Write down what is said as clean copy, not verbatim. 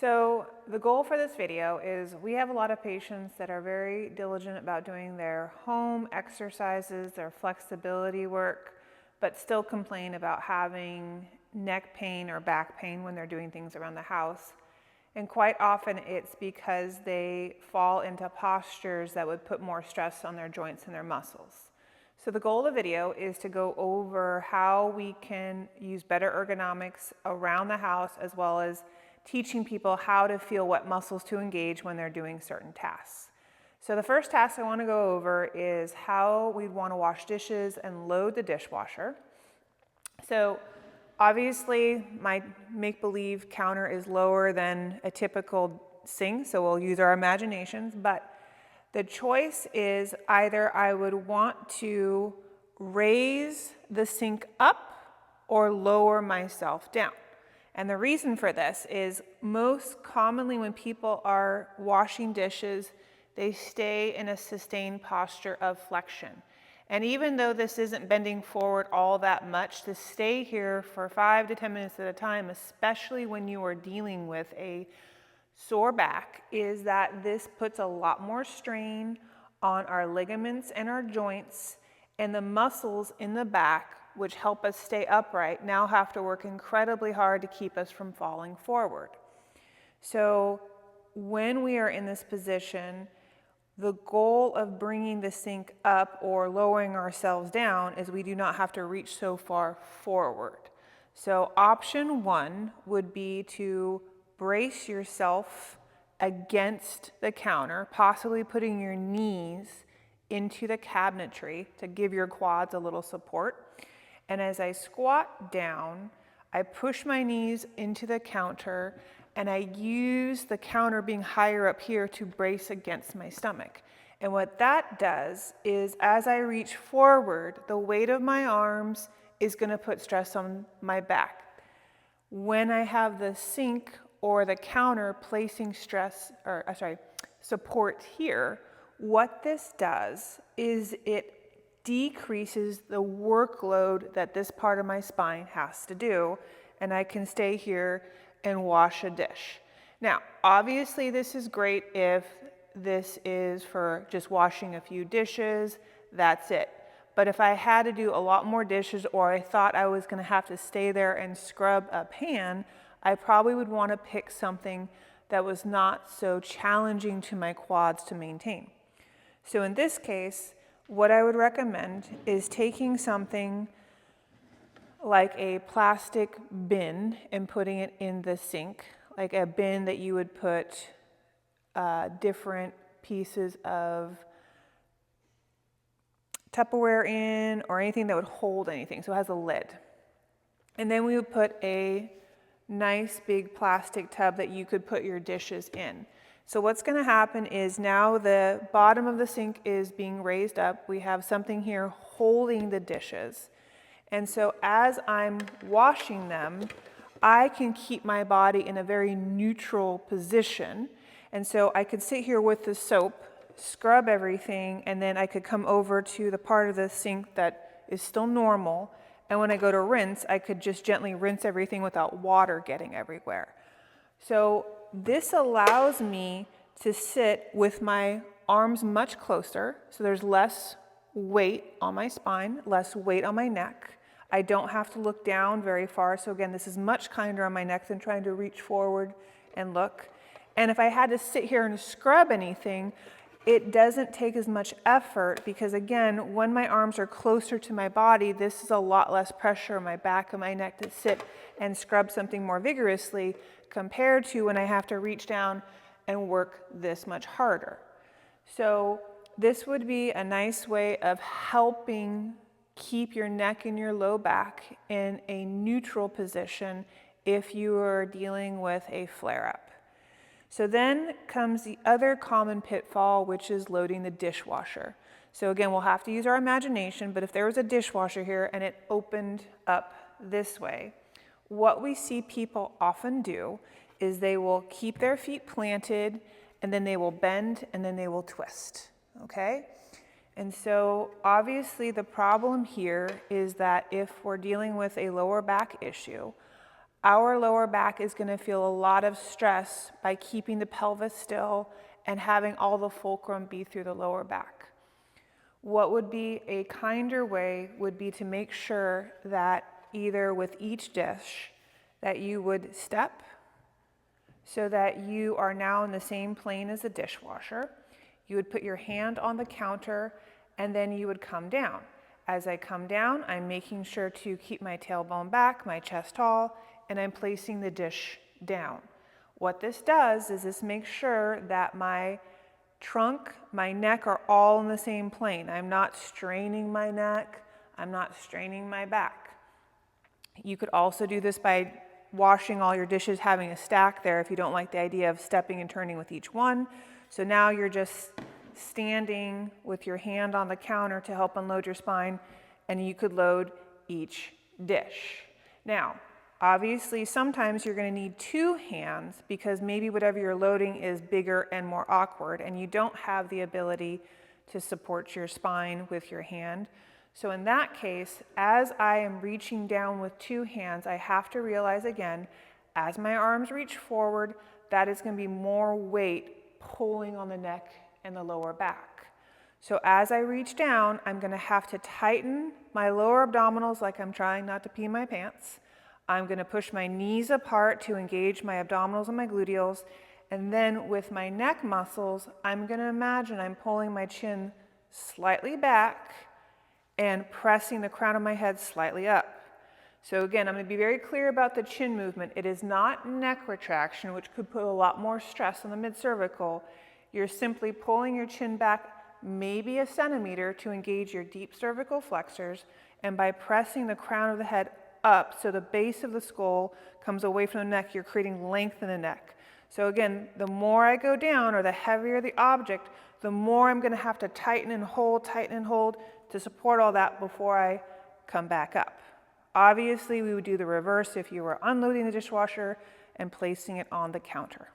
So the goal for this video is we have a lot of patients that are very diligent about doing their home exercises, their flexibility work, but still complain about having neck pain or back pain when they're doing things around the house. And quite often it's because they fall into postures that would put more stress on their joints and their muscles. So the goal of the video is to go over how we can use better ergonomics around the house, as well as teaching people how to feel what muscles to engage when they're doing certain tasks. So the first task I want to go over is how we'd want to wash dishes and load the dishwasher. So obviously my make-believe counter is lower than a typical sink, so we'll use our imaginations, but the choice is either I would want to raise the sink up or lower myself down. And the reason for this is most commonly when people are washing dishes, they stay in a sustained posture of flexion. And even though this isn't bending forward all that much, to stay here for 5 to 10 minutes at a time, especially when you are dealing with a sore back, is that this puts a lot more strain on our ligaments and our joints, and the muscles in the back, which help us stay upright, now have to work incredibly hard to keep us from falling forward. So when we are in this position, the goal of bringing the sink up or lowering ourselves down is we do not have to reach so far forward. So option one would be to brace yourself against the counter, possibly putting your knees into the cabinetry to give your quads a little support. And as I squat down, I push my knees into the counter and I use the counter being higher up here to brace against my stomach. And what that does is as I reach forward, the weight of my arms is going to put stress on my back. When I have the sink or the counter placing support here, what this does is it decreases the workload that this part of my spine has to do, and I can stay here and wash a dish. Now, obviously this is great if this is for just washing a few dishes, that's it. But if I had to do a lot more dishes, or I thought I was gonna have to stay there and scrub a pan, I probably would wanna pick something that was not so challenging to my quads to maintain. So in this case, what I would recommend is taking something like a plastic bin and putting it in the sink, like a bin that you would put different pieces of Tupperware in, or anything that would hold anything, so it has a lid. And then we would put a nice big plastic tub that you could put your dishes in. So what's going to happen is now the bottom of the sink is being raised up. We have something here holding the dishes. And so as I'm washing them, I can keep my body in a very neutral position. And so I could sit here with the soap, scrub everything, and then I could come over to the part of the sink that is still normal. And when I go to rinse, I could just gently rinse everything without water getting everywhere. So this allows me to sit with my arms much closer, so there's less weight on my spine, less weight on my neck. I don't have to look down very far, so again, this is much kinder on my neck than trying to reach forward and look. And if I had to sit here and scrub anything, it doesn't take as much effort because, again, when my arms are closer to my body, this is a lot less pressure on my back and my neck to sit and scrub something more vigorously compared to when I have to reach down and work this much harder. So this would be a nice way of helping keep your neck and your low back in a neutral position if you are dealing with a flare-up. So then comes the other common pitfall, which is loading the dishwasher. So again, we'll have to use our imagination, but if there was a dishwasher here and it opened up this way, what we see people often do is they will keep their feet planted and then they will bend and then they will twist, okay? And so obviously the problem here is that if we're dealing with a lower back issue, our lower back is going to feel a lot of stress by keeping the pelvis still and having all the fulcrum be through the lower back. What would be a kinder way would be to make sure that either with each dish that you would step so that you are now in the same plane as the dishwasher. You would put your hand on the counter and then you would come down. As I come down, I'm making sure to keep my tailbone back, my chest tall, and I'm placing the dish down. What this does is this makes sure that my trunk, my neck are all in the same plane. I'm not straining my neck, I'm not straining my back. You could also do this by washing all your dishes, having a stack there if you don't like the idea of stepping and turning with each one. So now you're just standing with your hand on the counter to help unload your spine, and you could load each dish. Now, obviously, sometimes you're going to need two hands because maybe whatever you're loading is bigger and more awkward, and you don't have the ability to support your spine with your hand. So in that case, as I am reaching down with two hands, I have to realize again, as my arms reach forward, that is going to be more weight pulling on the neck and the lower back. So as I reach down, I'm going to have to tighten my lower abdominals like I'm trying not to pee my pants. I'm going to push my knees apart to engage my abdominals and my gluteals. And then with my neck muscles, I'm going to imagine I'm pulling my chin slightly back and pressing the crown of my head slightly up. So again, I'm going to be very clear about the chin movement. It is not neck retraction, which could put a lot more stress on the mid-cervical. You're simply pulling your chin back maybe a centimeter to engage your deep cervical flexors, and by pressing the crown of the head up so the base of the skull comes away from the neck, you're creating length in the neck. So again, the more I go down or the heavier the object, the more I'm going to have to tighten and hold to support all that before I come back up. Obviously, we would do the reverse if you were unloading the dishwasher and placing it on the counter.